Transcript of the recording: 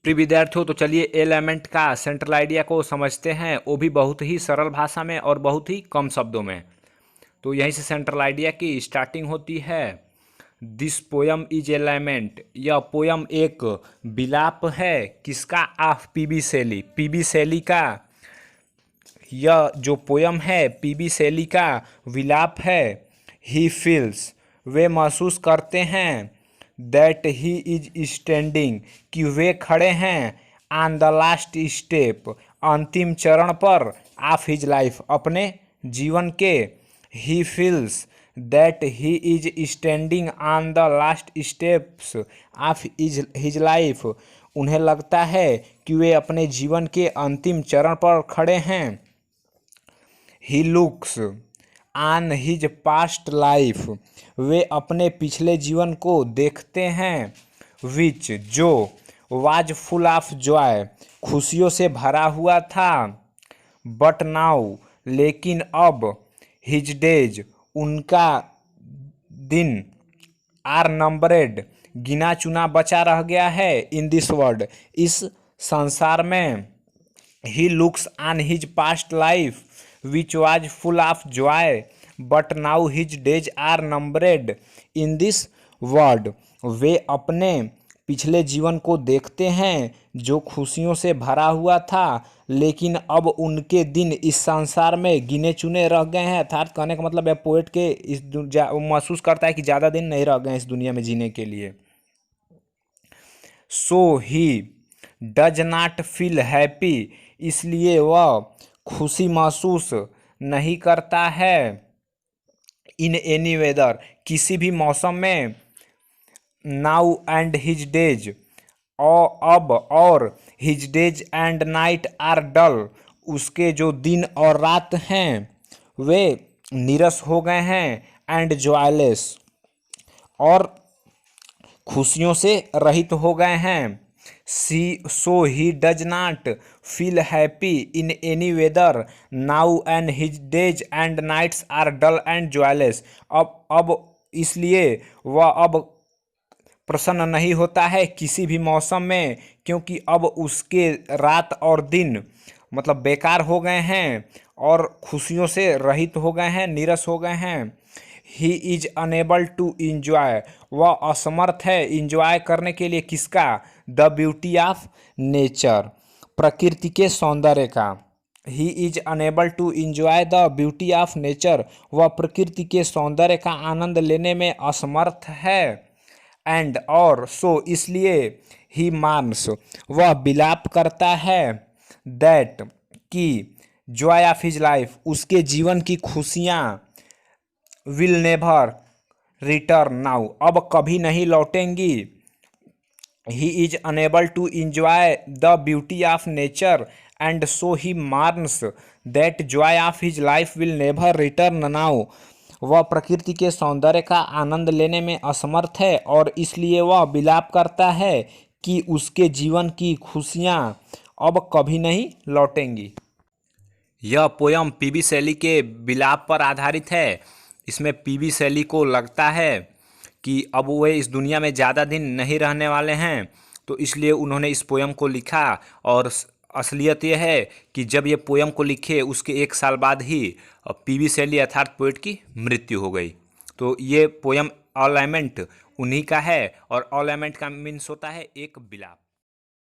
प्रिय विद्यार्थियों, तो चलिए एलिमेंट का सेंट्रल आइडिया को समझते हैं, वो भी बहुत ही सरल भाषा में और बहुत ही कम शब्दों में। तो यहीं से सेंट्रल आइडिया की स्टार्टिंग होती है। This poem is element. यह पोयम एक विलाप है। किसका? Of PB Shelley. PB Shelley का यह जो पोयम है पीबी शैली का विलाप है। ही फील्स, वे महसूस करते हैं। दैट ही इज स्टैंडिंग, कि वे खड़े हैं। ऑन द लास्ट स्टेप, अंतिम चरण पर। ऑफ हिज लाइफ, अपने जीवन के। He feels that he is standing on the last steps of his life. उन्हें लगता है कि वे अपने जीवन के अंतिम चरण पर खड़े हैं। He looks on his past life, वे अपने पिछले जीवन को देखते हैं। विच, जो। वाज फुल ऑफ जॉय, खुशियों से भरा हुआ था। बट नाउ, लेकिन अब। हिज डेज, उनका दिन। आर नंबरेड, गिना चुना बचा रह गया है। इन दिस वर्ल्ड, इस संसार में। He looks on his past life which was full of joy, but now his days are numbered in this world. वे अपने पिछले जीवन को देखते हैं जो खुशियों से भरा हुआ था, लेकिन अब उनके दिन इस संसार में गिने चुने रह गए हैं। अर्थात कहने का मतलब है पोएट के वो महसूस करता है कि ज़्यादा दिन नहीं रह गए हैं इस दुनिया में जीने के लिए। So he does not feel happy, इसलिए वह खुशी महसूस नहीं करता है। इन एनी वेदर, किसी भी मौसम में। नाउ एंड हिज डेज, अब और। His days and night are dull, उसके जो दिन और रात हैं वे नीरस हो गए हैं। एंड जॉयलेस, और खुशियों से रहित हो गए हैं। So he does not feel happy in any weather now and his days and nights are dull and joyless. अब इसलिए वह अब प्रसन्न नहीं होता है किसी भी मौसम में, क्योंकि अब उसके रात और दिन मतलब बेकार हो गए हैं और खुशियों से रहित हो गए हैं, नीरस हो गए हैं। He is unable to enjoy, वह असमर्थ है इंजॉय करने के लिए। किसका? द ब्यूटी ऑफ नेचर, प्रकृति के सौंदर्य का। He is unable to enjoy the beauty of nature, वह प्रकृति के सौंदर्य का आनंद लेने में असमर्थ है। एंड, और। सो, इसलिए। ही मार्न्स, वह विलाप करता है। दैट, कि। जॉय ऑफ हिज लाइफ, उसके जीवन की खुशियाँ। विल नेवर रिटर्न नाउ, अब कभी नहीं लौटेंगी। He is unable to enjoy the beauty of nature and so he mourns that joy of his life will never return now. वह प्रकृति के सौंदर्य का आनंद लेने में असमर्थ है और इसलिए वह विलाप करता है कि उसके जीवन की खुशियाँ अब कभी नहीं लौटेंगी। यह पोयम पीबी शैली के विलाप पर आधारित है। इसमें पीबी शैली को लगता है कि अब वे इस दुनिया में ज़्यादा दिन नहीं रहने वाले हैं, तो इसलिए उन्होंने इस पोयम को लिखा। और असलियत यह है कि जब ये पोयम को लिखे उसके 1 साल बाद ही पीबी शैली अर्थात पोएट की मृत्यु हो गई। तो ये पोयम एलिमेंट उन्हीं का है, और एलिमेंट का मीन्स होता है एक विलाप।